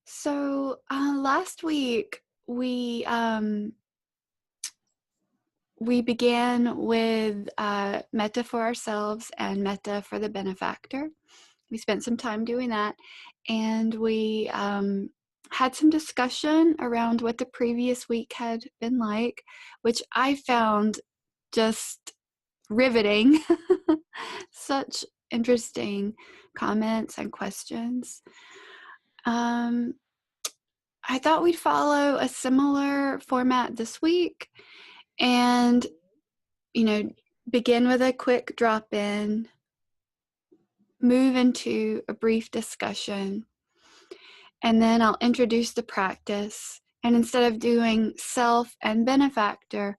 So last week we began with Metta for ourselves and Metta for the benefactor. We spent some time doing that, and we had some discussion around what the previous week had been like, which I found just riveting. Such interesting comments and questions. I thought we'd follow a similar format this week and, begin with a quick drop in, move into a brief discussion, and then I'll introduce the practice. And instead of doing self and benefactor,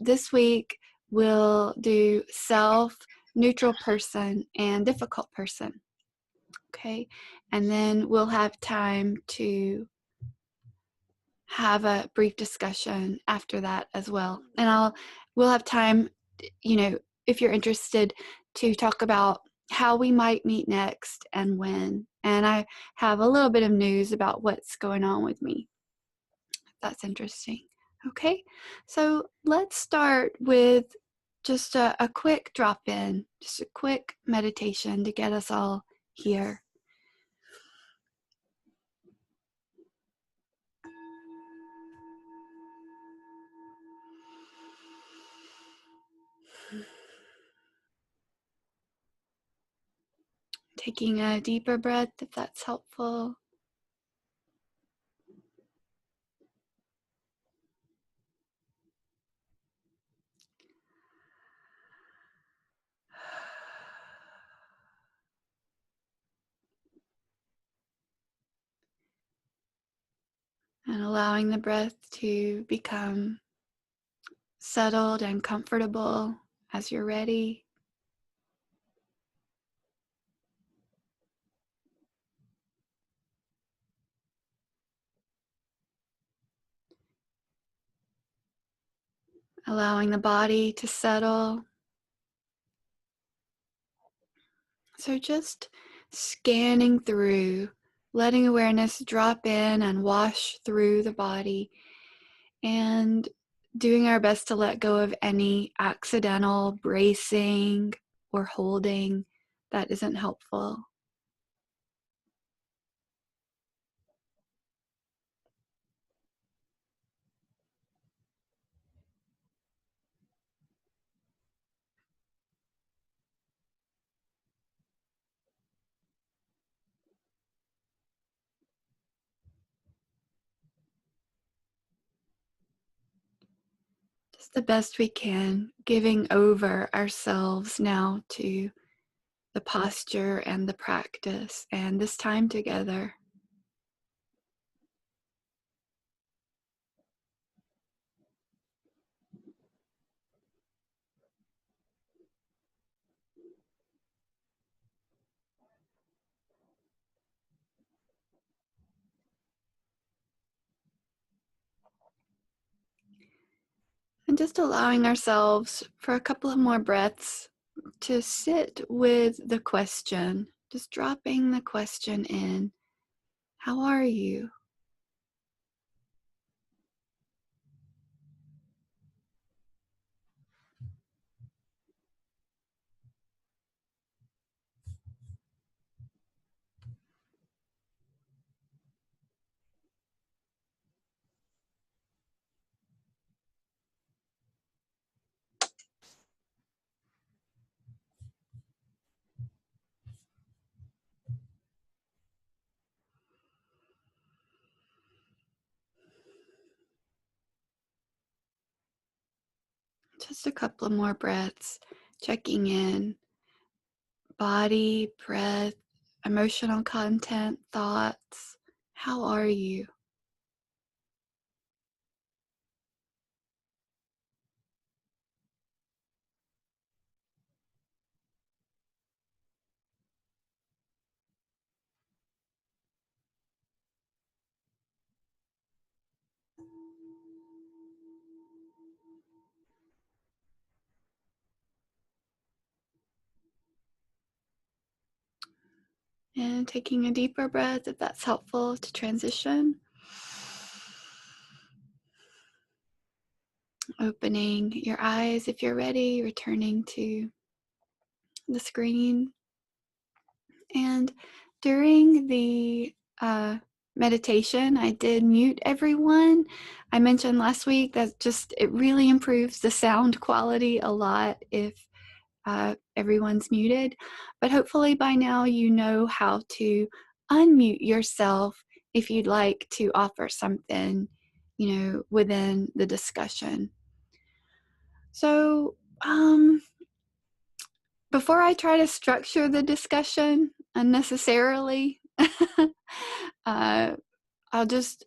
this week we'll do self, neutral person, and difficult person. Okay, and then we'll have time to have a brief discussion after that as well. And we'll have time, if you're interested, to talk about how we might meet next and when. And I have a little bit of news about what's going on with me. That's interesting. Okay, so let's start with just a quick drop in, just a quick meditation to get us all here. Taking a deeper breath if that's helpful. And allowing the breath to become settled and comfortable as you're ready. Allowing the body to settle. So just scanning through, letting awareness drop in and wash through the body, and doing our best to let go of any accidental bracing or holding that isn't helpful. Just the best we can, giving over ourselves now to the posture and the practice and this time together. And just allowing ourselves for a couple of more breaths to sit with the question, just dropping the question in. How are you? Just a couple of more breaths, checking in. Body, breath, emotional content, thoughts. How are you? And taking a deeper breath if that's helpful to transition. Opening your eyes if you're ready, returning to the screen. And during the meditation, I did mute everyone. I mentioned last week that it really improves the sound quality a lot if everyone's muted. But hopefully by now you know how to unmute yourself if you'd like to offer something, within the discussion. So, before I try to structure the discussion unnecessarily, I'll just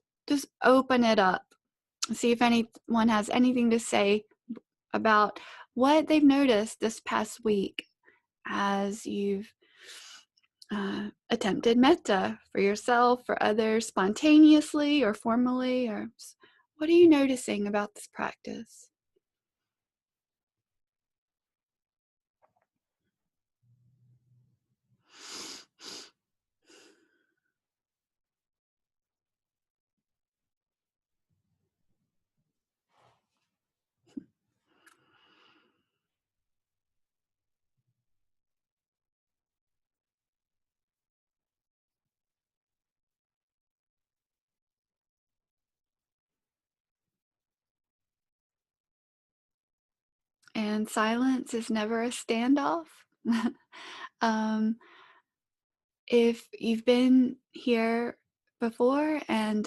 open it up, see if anyone has anything to say about what they've noticed this past week as you've attempted metta for yourself, for others, spontaneously or formally, or what are you noticing about this practice? And silence is never a standoff. um, if you've been here before and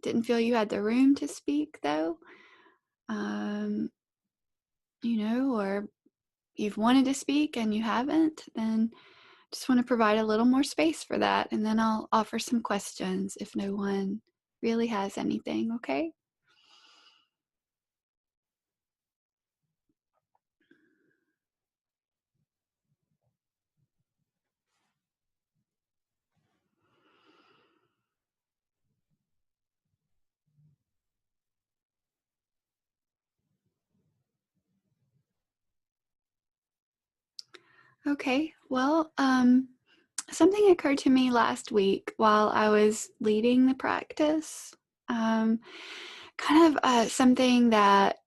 didn't feel you had the room to speak, though, um, or you've wanted to speak and you haven't, then just want to provide a little more space for that. And then I'll offer some questions if no one really has anything, okay? Okay, well, something occurred to me last week while I was leading the practice. Um, kind of something that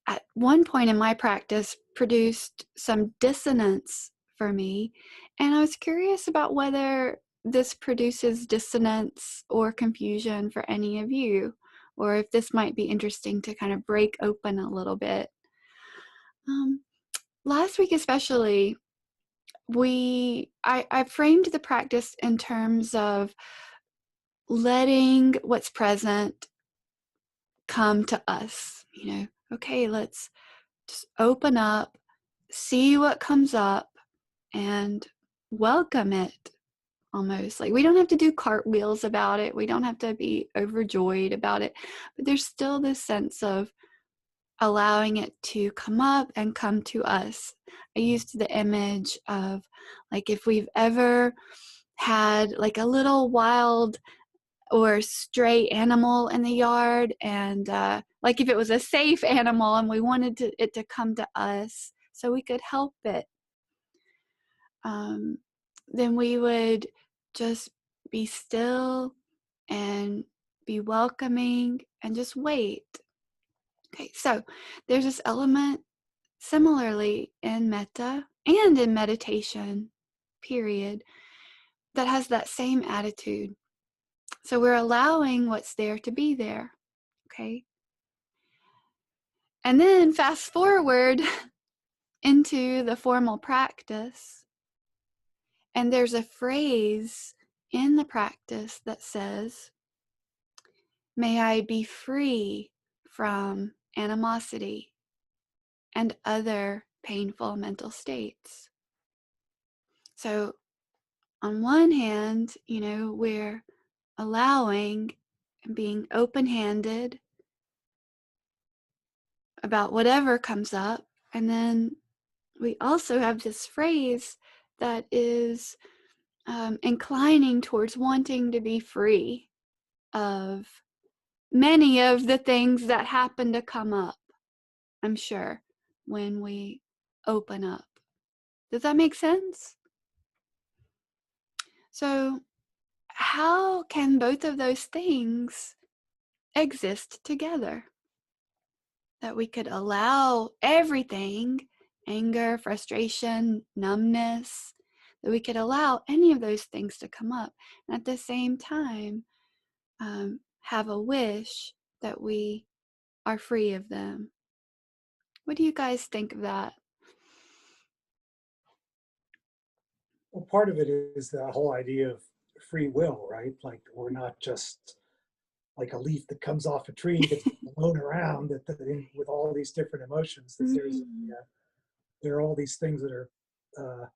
at one point in my practice produced some dissonance for me. And I was curious about whether this produces dissonance or confusion for any of you, or if this might be interesting to kind of break open a little bit. Last week, especially, I framed the practice in terms of letting what's present come to us. Okay, let's just open up, see what comes up, and welcome it. Almost like we don't have to do cartwheels about it, we don't have to be overjoyed about it, but there's still this sense of allowing it to come up and come to us. I used the image of, like, if we've ever had like a little wild or stray animal in the yard, and like if it was a safe animal and we wanted it to come to us so we could help it, then we would just be still and be welcoming and just wait. Okay, so there's this element similarly in metta and in meditation, period, that has that same attitude. So we're allowing what's there to be there. Okay. And then fast forward into the formal practice, and there's a phrase in the practice that says, "May I be free from animosity and other painful mental states." So on one hand, we're allowing and being open-handed about whatever comes up. And then we also have this phrase that is inclining towards wanting to be free of many of the things that happen to come up, I'm sure, when we open up. Does that make sense? So, how can both of those things exist together? That we could allow everything, anger, frustration, numbness, that we could allow any of those things to come up. And at the same time, have a wish that we are free of them. What do you guys think of that? Well, part of it is the whole idea of free will, right? Like we're not just like a leaf that comes off a tree and gets blown around with all these different emotions. That Mm. there are all these things that are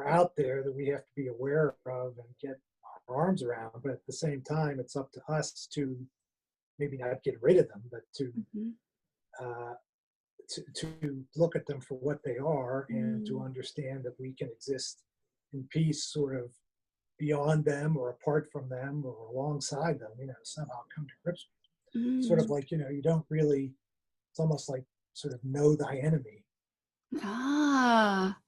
out there that we have to be aware of and get our arms around. But at the same time, it's up to us to maybe not get rid of them, but Mhm. uh, to look at them for what they are and to Mm. understand that we can exist in peace, sort of beyond them or apart from them or alongside them, somehow come to grips. Sort of Mm. like, you don't really, it's almost like sort of know thy enemy. Ah,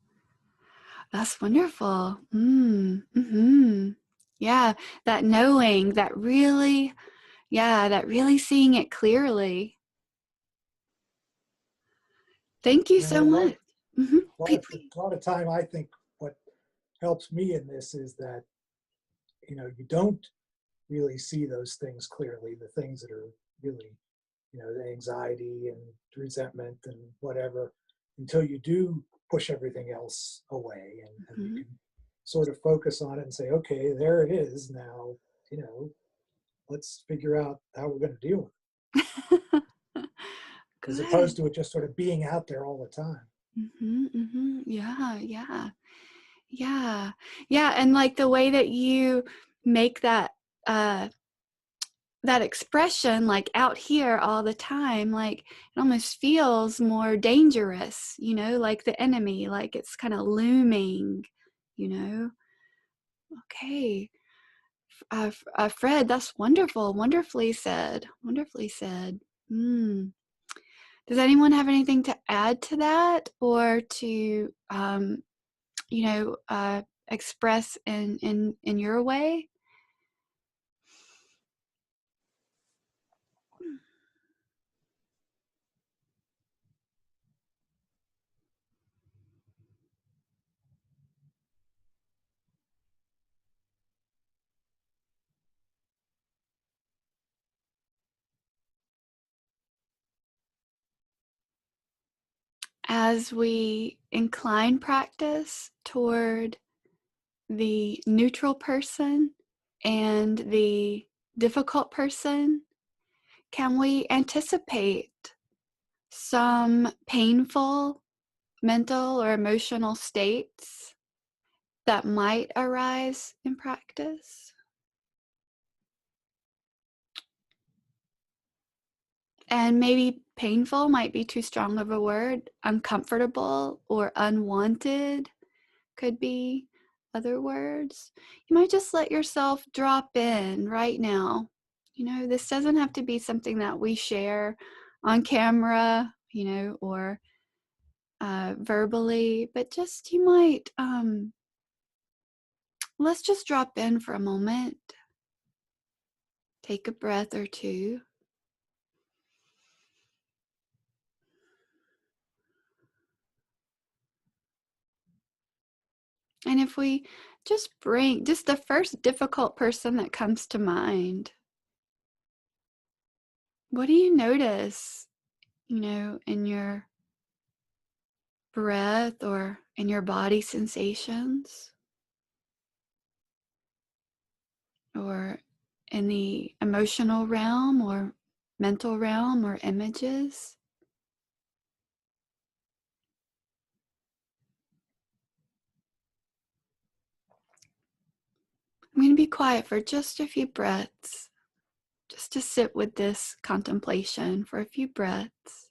that's wonderful. Mm-hmm. Yeah, that knowing, that really seeing it clearly. Thank you And so much. Mm-hmm. a lot of time, I think what helps me in this is that, you don't really see those things clearly, the things that are really, the anxiety and resentment and whatever, until you do push everything else away and you Mm-hmm. can sort of focus on it and say, okay, there it is. Now, you know, let's figure out how we're going to deal with it, as Good. opposed to it just sort of being out there all the time. Mm-hmm, mm-hmm. Yeah, yeah, yeah, yeah. And like the way that you make uh that expression like out here all the time, like it almost feels more dangerous, like the enemy, like it's kind of looming, you know. Okay. Fred, that's wonderful. Wonderfully said. Wonderfully said. Mm. Does anyone have anything to add to that, or to express in your way? As we incline practice toward the neutral person and the difficult person, can we anticipate some painful mental or emotional states that might arise in practice? And maybe painful might be too strong of a word. Uncomfortable or unwanted could be other words. You might just let yourself drop in right now. This doesn't have to be something that we share on camera, or verbally, but just you might, let's just drop in for a moment. Take a breath or two. And if we just bring just the first difficult person that comes to mind, what do you notice, in your breath or in your body sensations, or in the emotional realm or mental realm or images? I'm going to be quiet for just a few breaths, just to sit with this contemplation for a few breaths.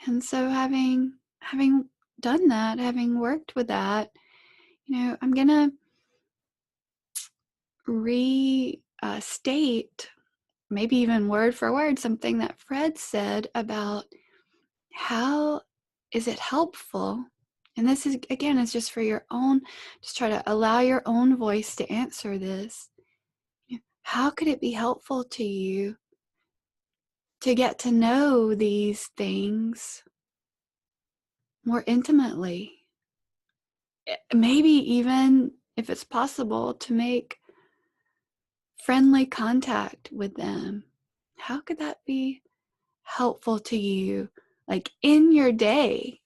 And so having done that, having worked with that, I'm going to restate, maybe even word for word, something that Fred said about how is it helpful. And this is, again, is just for your own, just try to allow your own voice to answer this. How could it be helpful to you to get to know these things more intimately? Maybe even, if it's possible, to make friendly contact with them. How could that be helpful to you, like in your day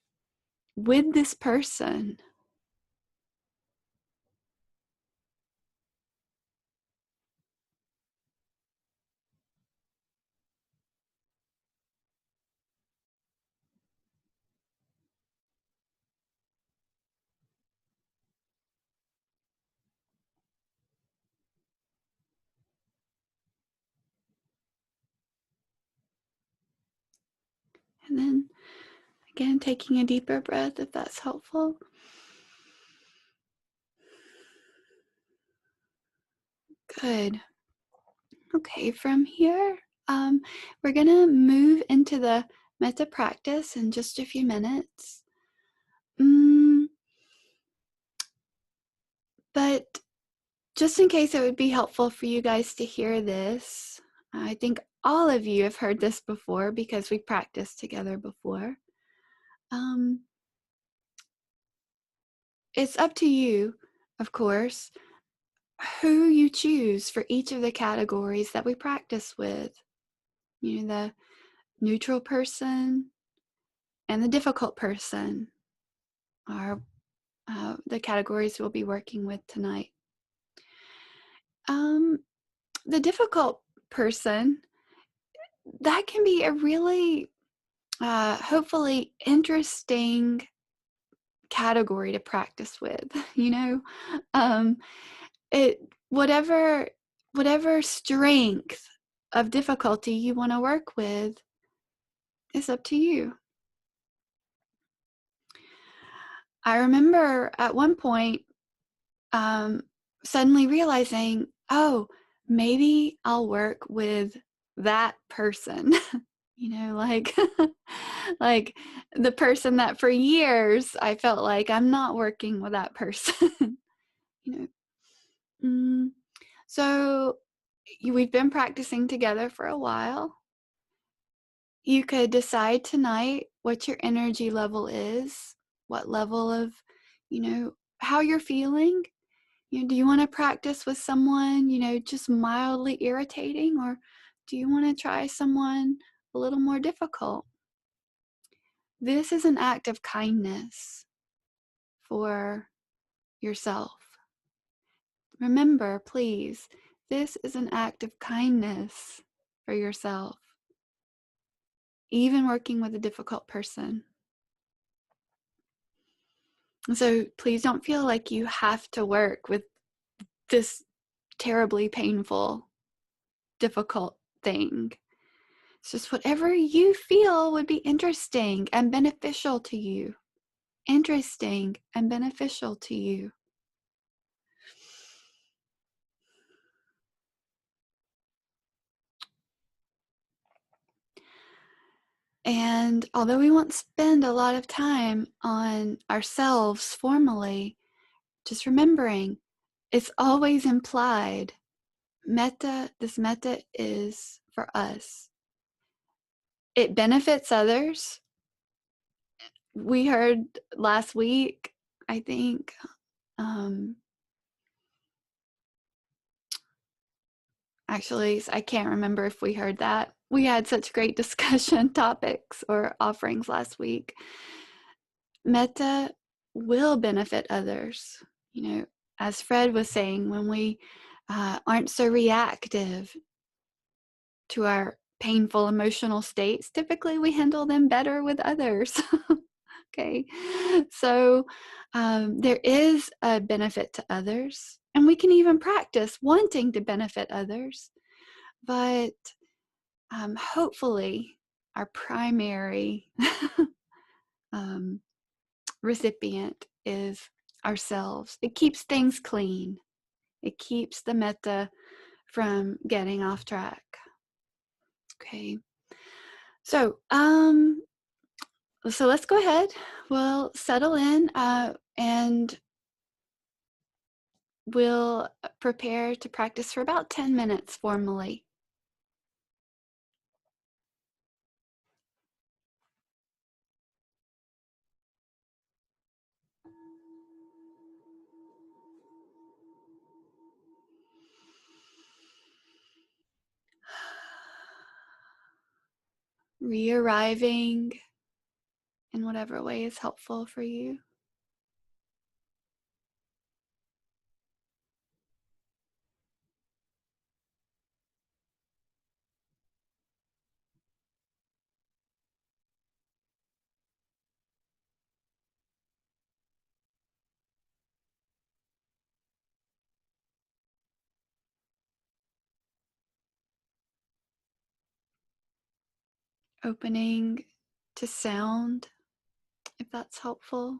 with this person? And then again, taking a deeper breath if that's helpful. Good. Okay, from here, we're going to move into the metta practice in just a few minutes. But just in case it would be helpful for you guys to hear this, I think all of you have heard this before because we practiced together before. It's up to you, of course, who you choose for each of the categories that we practice with. The neutral person and the difficult person are the categories we'll be working with tonight. The difficult person, that can be a really hopefully interesting category to practice with. It whatever strength of difficulty you want to work with is up to you. I remember at one point suddenly realizing, oh, maybe I'll work with that person. Like like the person that for years I felt like I'm not working with that person. So we've been practicing together for a while. You could decide tonight what your energy level is, what level of, how you're feeling. Do you want to practice with someone, just mildly irritating, or do you want to try someone a little more difficult? This is an act of kindness for yourself. Remember, please, this is an act of kindness for yourself, even working with a difficult person. So please don't feel like you have to work with this terribly painful, difficult thing. It's just whatever you feel would be interesting and beneficial to you. Interesting and beneficial to you. And although we won't spend a lot of time on ourselves formally, just remembering it's always implied. This metta is for us. It benefits others. We heard last week, I think, actually, I can't remember if we heard that. We had such great discussion topics or offerings last week. Metta will benefit others. As Fred was saying, when we aren't so reactive to our painful emotional states, typically we handle them better with others. Okay, so there is a benefit to others, and we can even practice wanting to benefit others, but hopefully our primary um, recipient is ourselves. It keeps things clean. It keeps the metta from getting off track. Okay. So let's go ahead. We'll settle in and we'll prepare to practice for about 10 minutes formally. Re-arriving in whatever way is helpful for you. Opening to sound, if that's helpful.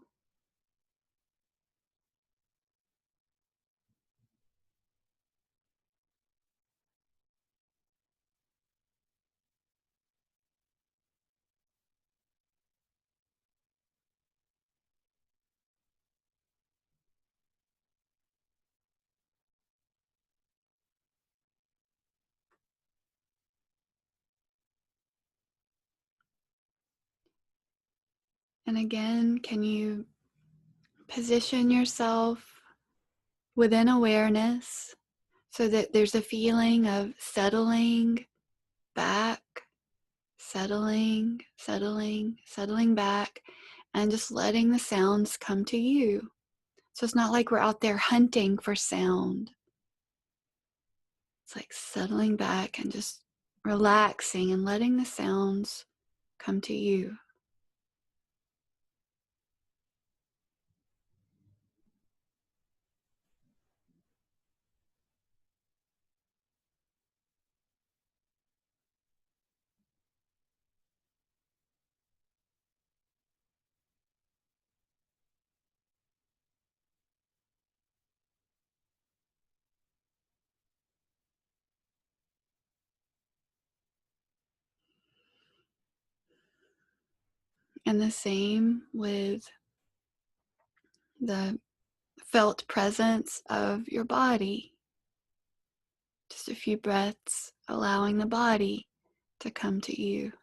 And again, can you position yourself within awareness so that there's a feeling of settling back, settling back, and just letting the sounds come to you. So it's not like we're out there hunting for sound. It's like settling back and just relaxing and letting the sounds come to you. And the same with the felt presence of your body. Just a few breaths, allowing the body to come to you.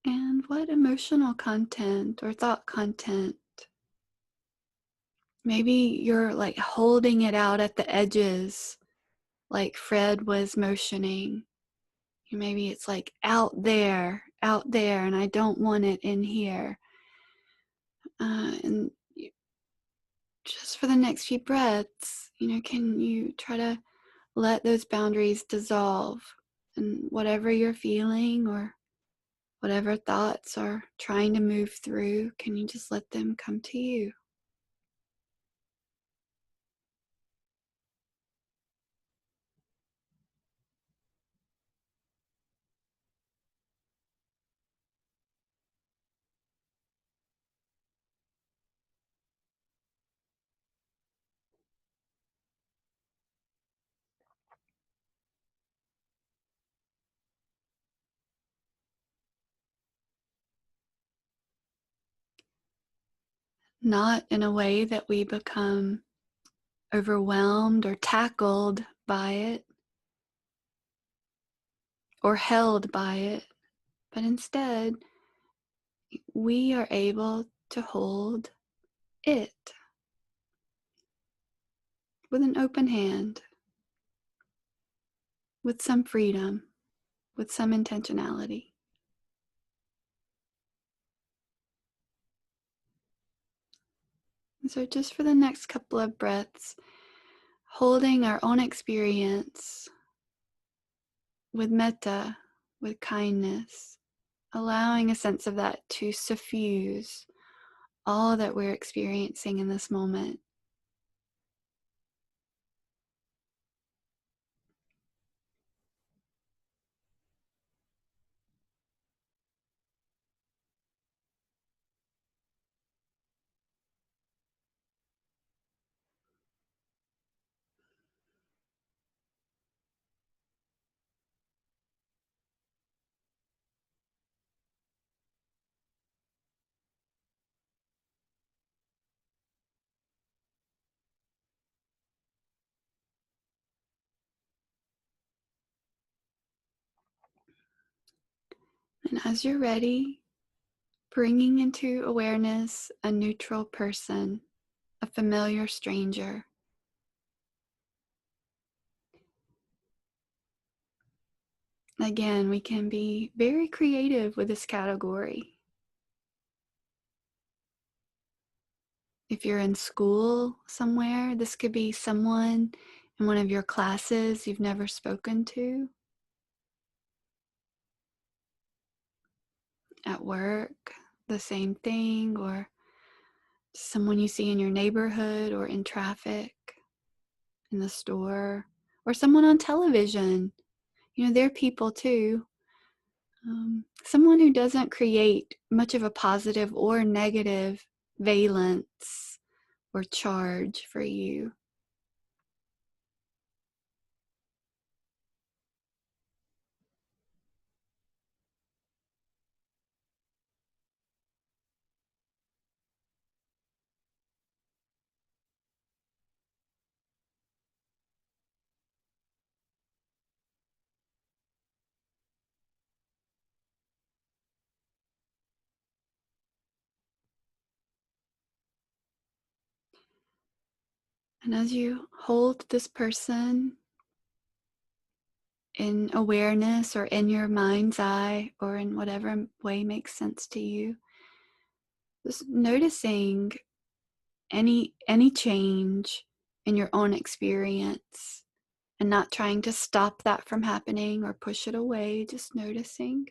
And what emotional content or thought content? Maybe you're like holding it out at the edges, like Fred was motioning. Maybe it's like out there, and I don't want it in here. And just for the next few breaths, can you try to let those boundaries dissolve? And whatever you're feeling or whatever thoughts are trying to move through, can you just let them come to you? Not in a way that we become overwhelmed or tackled by it or held by it, but instead we are able to hold it. with an open hand, with some freedom, with some intentionality. And so, just for the next couple of breaths, holding our own experience with metta, with kindness, allowing a sense of that to suffuse all that we're experiencing in this moment. And as you're ready, bringing into awareness a neutral person, a familiar stranger. Again, we can be very creative with this category. If you're in school somewhere, this could be someone in one of your classes you've never spoken to. At work, the same thing, or someone you see in your neighborhood or in traffic, in the store, or someone on television. They're people too. Someone who doesn't create much of a positive or negative valence or charge for you. And as you hold this person in awareness or in your mind's eye or in whatever way makes sense to you, just noticing any change in your own experience and not trying to stop that from happening or push it away, just noticing.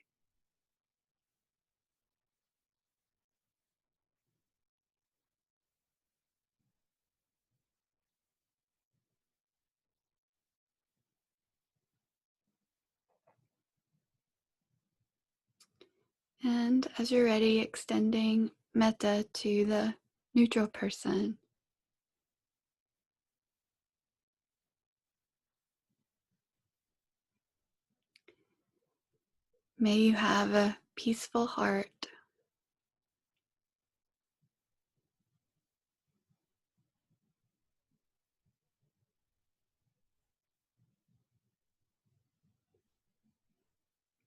And as you're ready, extending metta to the neutral person. May you have a peaceful heart.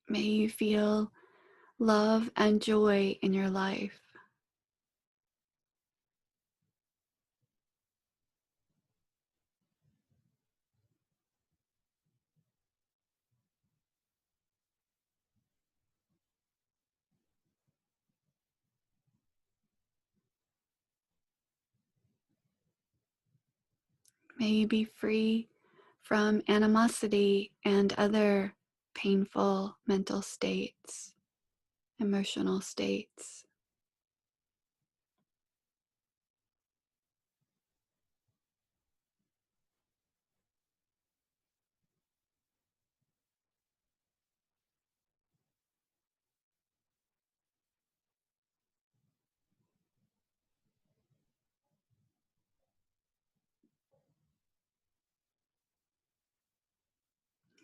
May you feel love and joy in your life. May you be free from animosity and other painful mental states, emotional states.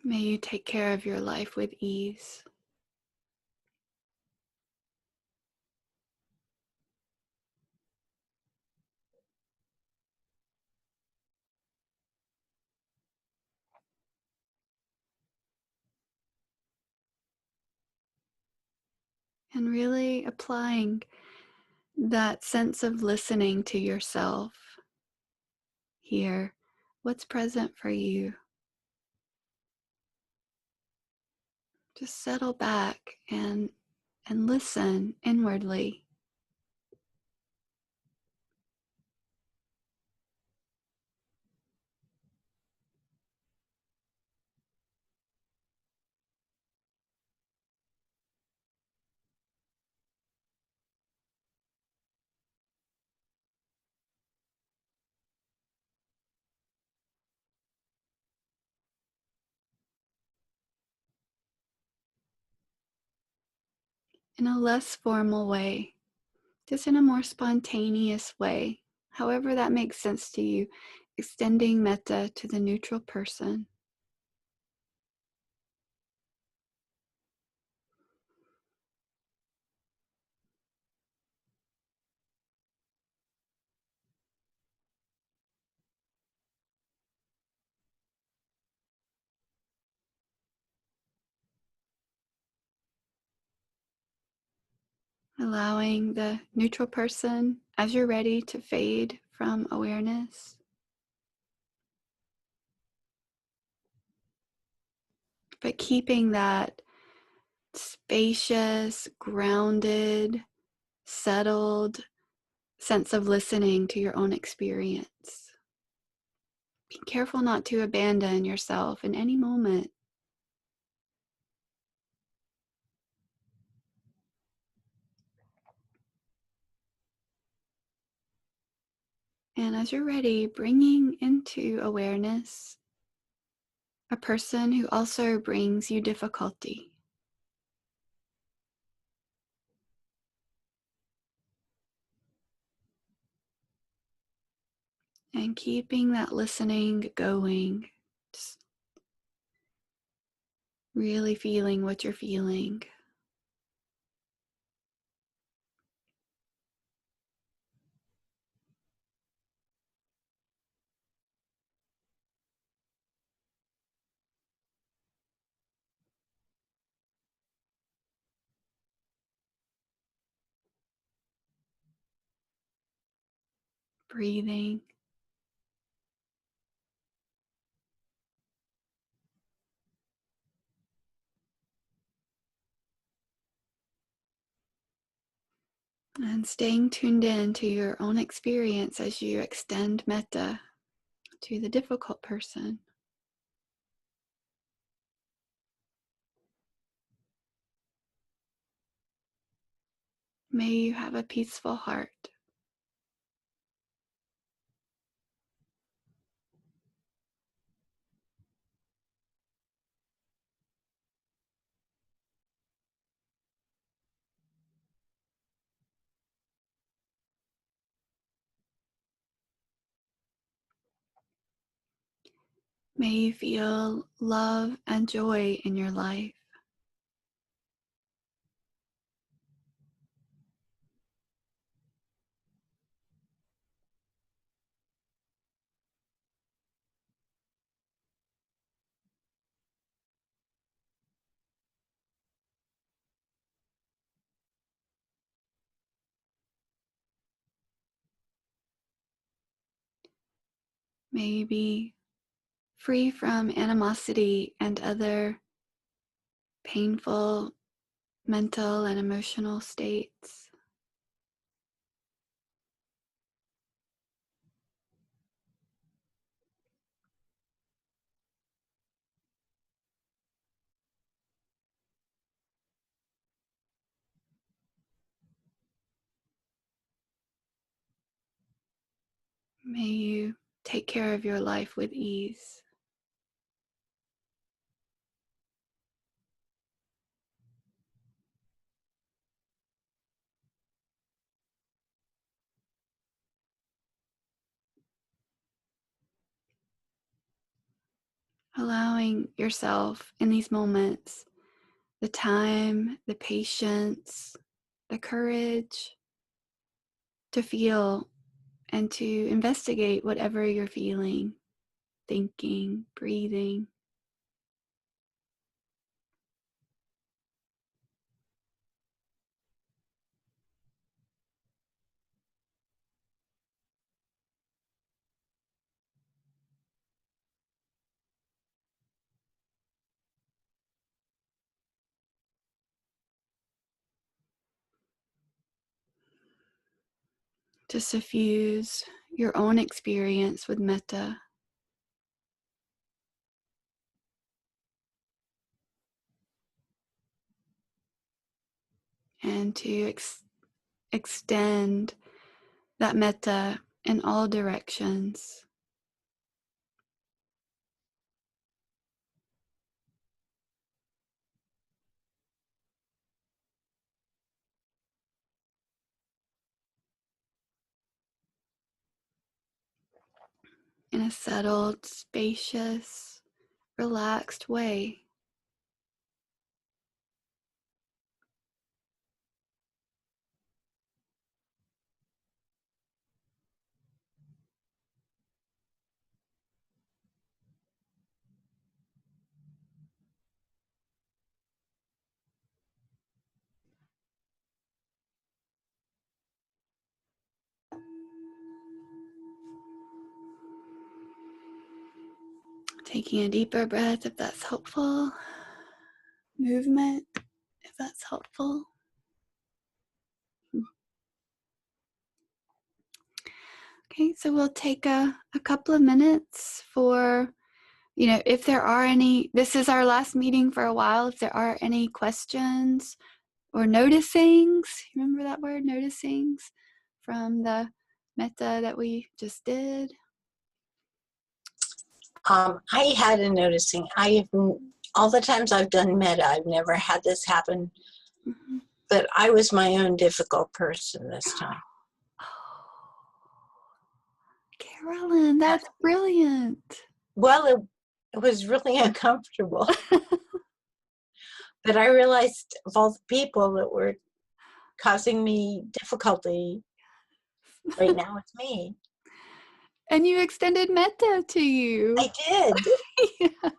May you take care of your life with ease. And really applying that sense of listening to yourself here What's present for you? Just settle back and listen inwardly. In a less formal way, just in a more spontaneous way, however that makes sense to you, extending metta to the neutral person. Allowing the neutral person, as you're ready, to fade from awareness, but keeping that spacious, grounded, settled sense of listening to your own experience. Be careful not to abandon yourself in any moment. And as you're ready, bringing into awareness a person who also brings you difficulty. And keeping that listening going, just really feeling what you're feeling. Breathing. And staying tuned in to your own experience as you extend metta to the difficult person. May you have a peaceful heart. May you feel love and joy in your life. May you be free from animosity and other painful mental and emotional states. May you take care of your life with ease. Allowing yourself in these moments the time, the patience, the courage to feel and to investigate whatever you're feeling, thinking, breathing. to suffuse your own experience with metta. And to extend that metta in all directions. In a settled, spacious, relaxed way. Taking a deeper breath if that's helpful. Movement if that's helpful. Okay, so we'll take a couple of minutes for, if there are any, this is our last meeting for a while, if there are any questions or noticings, remember that word, noticings, from the metta that we just did? I had a noticing. All the times I've done metta, I've never had this happen. Mm-hmm. But I was my own difficult person this time. Carolyn, that's brilliant. Well, it was really uncomfortable. But I realized of all the people that were causing me difficulty, right now it's me. And you extended metta to you. I did. Yes.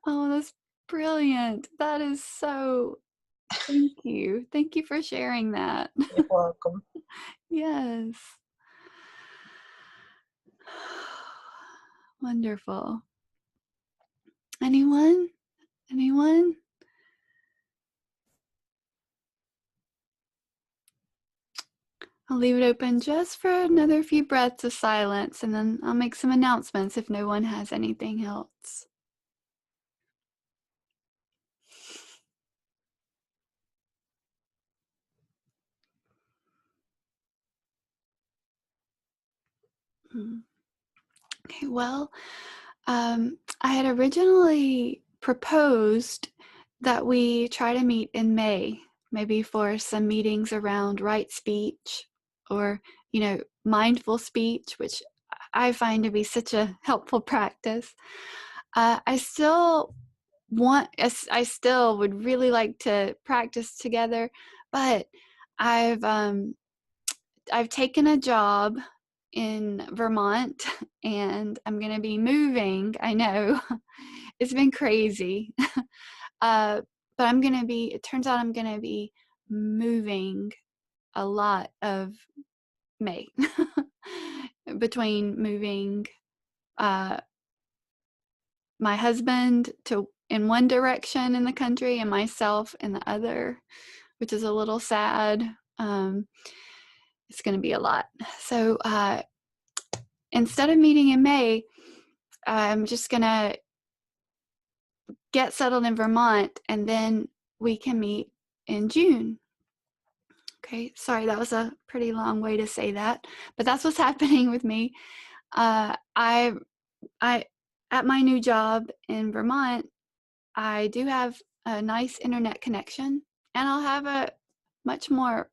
Oh, that's brilliant. That is so, thank you. Thank you for sharing that. You're welcome. Yes. Wonderful. Anyone? Anyone? I'll leave it open just for another few breaths of silence, and then I'll make some announcements if no one has anything else. Okay, well, I had originally proposed that we try to meet in May, maybe for some meetings around right speech or, mindful speech, which I find to be such a helpful practice. I still would really like to practice together, but I've taken a job in Vermont and I'm going to be moving. I know it's been crazy. But it turns out I'm going to be moving a lot of May between moving my husband in one direction in the country and myself in the other, which is a little sad. It's going to be a lot. So instead of meeting in May, I'm just going to get settled in Vermont and then we can meet in June. Okay, sorry, that was a pretty long way to say that, but that's what's happening with me. I at my new job in Vermont, I do have a nice internet connection, and I'll have a much more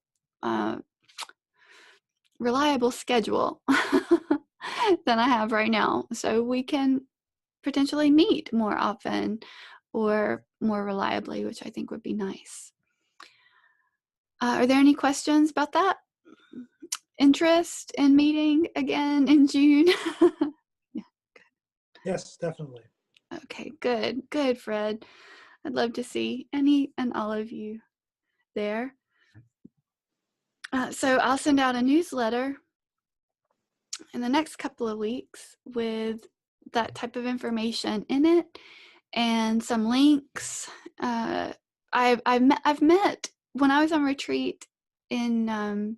reliable schedule than I have right now. So we can potentially meet more often or more reliably, which I think would be nice. Are there any questions about that? Interest in meeting again in June? Yeah. Yes, definitely. Okay, good, Fred. I'd love to see any and all of you there. So I'll send out a newsletter in the next couple of weeks with that type of information in it and some links. I've met when I was on retreat in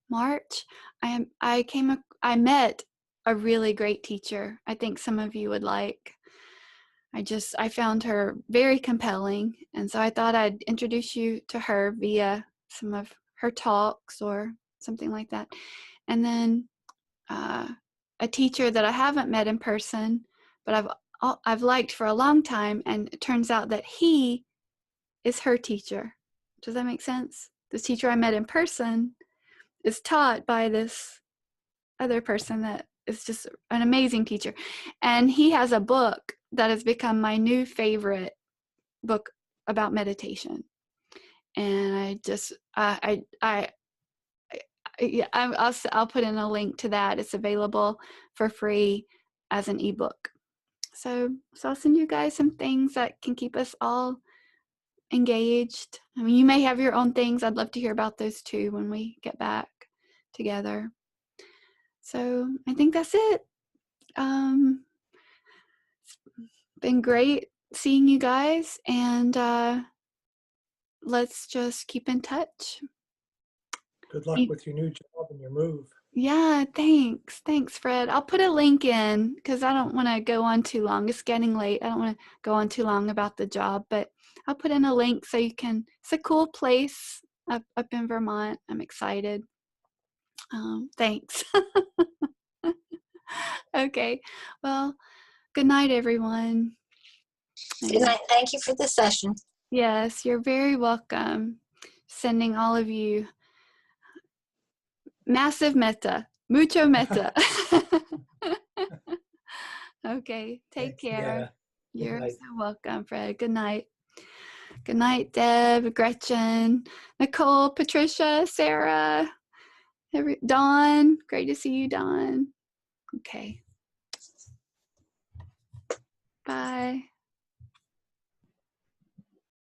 March, I met a really great teacher. I think some of you would like. I found her very compelling, and so I thought I'd introduce you to her via some of her talks or something like that. And then a teacher that I haven't met in person, but I've liked for a long time, and it turns out that he is her teacher. Does that make sense? The teacher I met in person is taught by this other person that is just an amazing teacher. And he has a book that has become my new favorite book about meditation. And I'll put in a link to that. It's available for free as an ebook. So I'll send you guys some things that can keep us all engaged. I mean, you may have your own things. I'd love to hear about those too when we get back together. So I think that's it. It's been great seeing you guys, and let's just keep in touch. Good luck with your new job and your move. Yeah, thanks. Thanks, Fred. I'll put a link in because I don't want to go on too long. It's getting late. I don't want to go on too long about the job, but I'll put in a link so you can. It's a cool place up in Vermont. I'm excited. Thanks. Okay. Well, good night, everyone. Good night. Thank you for the session. Yes, you're very welcome. Sending all of you massive metta, mucho metta. Okay, take Thanks, care. Deanna. Good You're night. so welcome, Fred. Good night. Good night, Deb, Gretchen, Nicole, Patricia, Sarah, Dawn. Great to see you, Dawn. Okay. Bye.